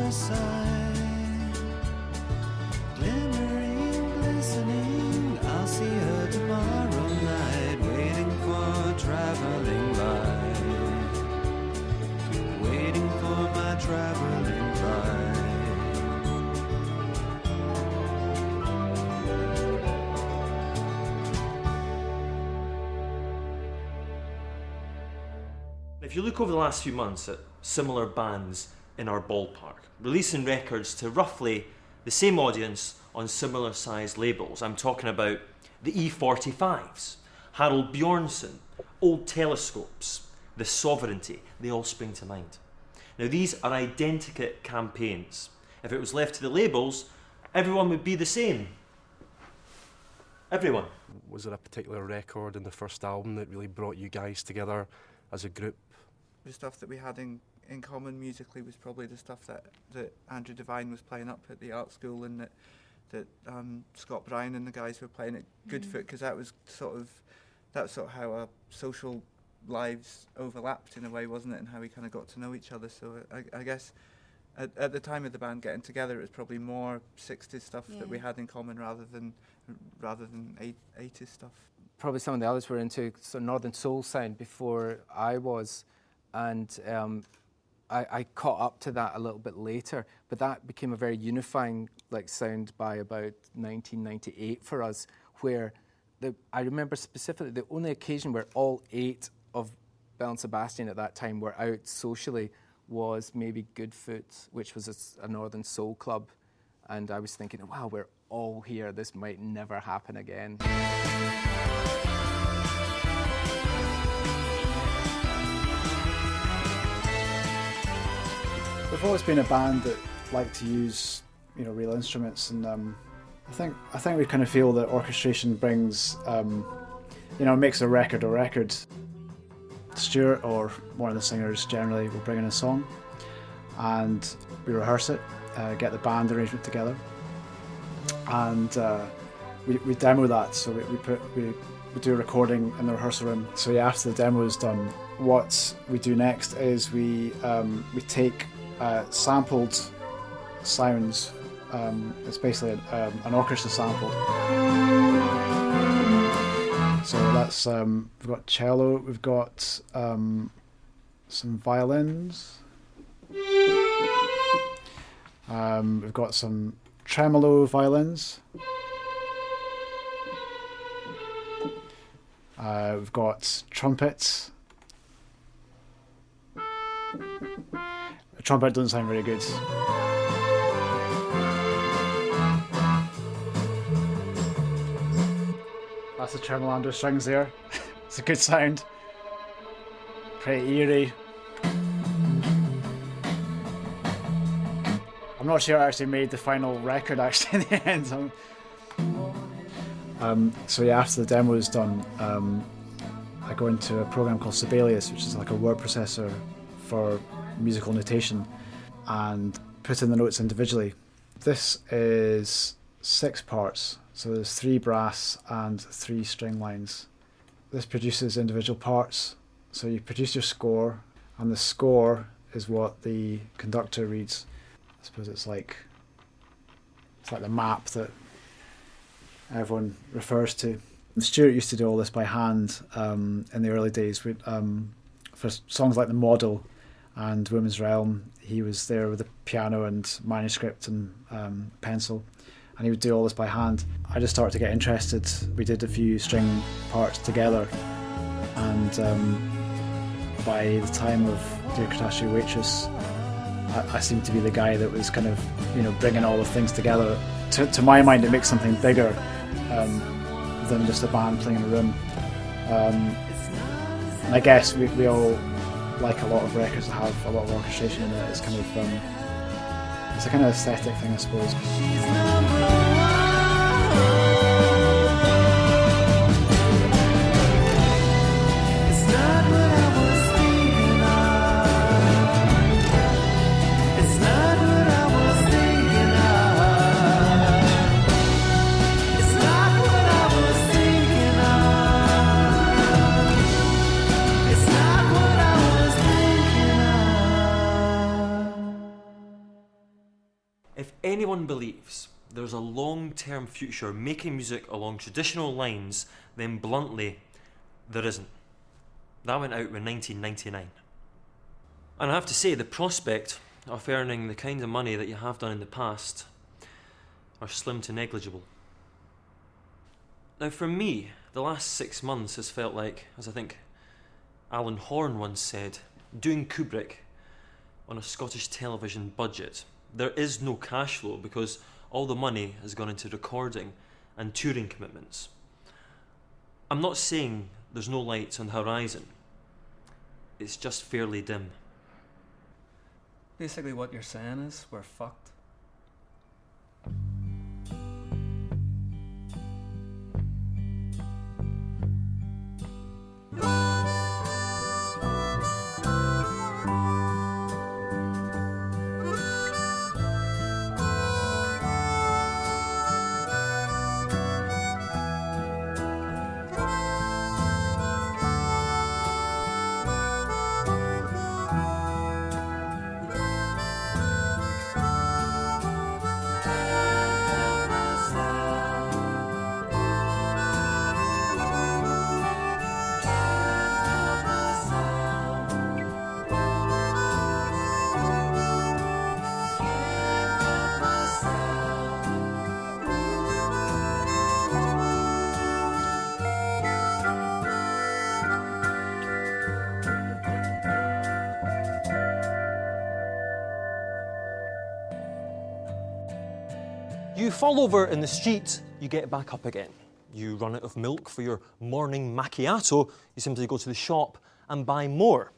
her side, glimmering, glistening. I'll see her tomorrow night, waiting for a traveling light, waiting for my traveling bride. If you look over the last few months at similar bands in our ballpark, releasing records to roughly the same audience on similar sized labels, I'm talking about the E45s, Harold Bjornsson, Old Telescopes, The Sovereignty, they all spring to mind. Now these are identikit campaigns. If it was left to the labels, everyone would be the same. Everyone. Was there a particular record in the first album that really brought you guys together as a group? The stuff that we had in common musically was probably the stuff that Andrew Devine was playing up at the art school, and that Scott Bryan and the guys were playing at Goodfoot, because that was sort of how our social lives overlapped in a way, wasn't it, and how we kind of got to know each other. So I guess at the time of the band getting together, it was probably more 60s stuff that we had in common rather than 80s stuff. Probably some of the others were into sort of Northern Soul sound before I was, and I caught up to that a little bit later, but that became a very unifying sound by about 1998 for us, where I remember specifically the only occasion where all 8 of Belle and Sebastian at that time were out socially was maybe Goodfoot, which was a Northern Soul club, and I was thinking, wow, we're all here, this might never happen again. We've always been a band that like to use, real instruments, and I think we kind of feel that orchestration brings, makes a record. Stuart, or one of the singers generally, will bring in a song, and we rehearse it, get the band arrangement together, and we demo that. So we do a recording in the rehearsal room. So after the demo is done, what we do next is we take sampled sounds. It's basically an orchestra sample. So that's we've got cello, we've got some violins, we've got some tremolo violins, we've got trumpets. The trumpet doesn't sound very good. That's the tremolando strings there. It's a good sound. Pretty eerie. I'm not sure I actually made the final record actually in the end. So after the demo is done, I go into a program called Sibelius, which is like a word processor for musical notation, and put in the notes individually. This is 6 parts. So there's 3 brass and 3 string lines. This produces individual parts. So you produce your score, and the score is what the conductor reads. I suppose it's like the map that everyone refers to. And Stuart used to do all this by hand in the early days. For songs like The Model and Women's Realm, he was there with a piano and manuscript and pencil. And he would do all this by hand. I just started to get interested. We did a few string parts together, and by the time of Dear Catastrophe Waitress, I seemed to be the guy that was kind of, bringing all the things together. To my mind, it makes something bigger than just a band playing in a room. And I guess we all like a lot of records that have a lot of orchestration in it. It's kind of it's a kind of aesthetic thing, I suppose. anyone believes there's a long-term future making music along traditional lines, then bluntly, there isn't. That went out in 1999. And I have to say, the prospect of earning the kind of money that you have done in the past are slim to negligible. Now for me, the last 6 months has felt like, as I think Alan Horn once said, doing Kubrick on a Scottish television budget. There is no cash flow because all the money has gone into recording and touring commitments. I'm not saying there's no light on the horizon. It's just fairly dim. Basically what you're saying is we're fucked. You fall over in the street, you get back up again. You run out of milk for your morning macchiato, you simply go to the shop and buy more.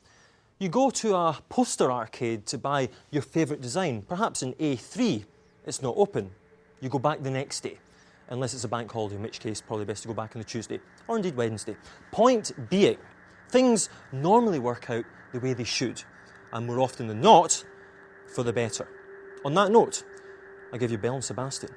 You go to a poster arcade to buy your favourite design, perhaps an A3. It's not open. You go back the next day, unless it's a bank holiday, in which case probably best to go back on the Tuesday, or indeed Wednesday. Point being, things normally work out the way they should, and more often than not, for the better. On that note, I give you Belle and Sebastian.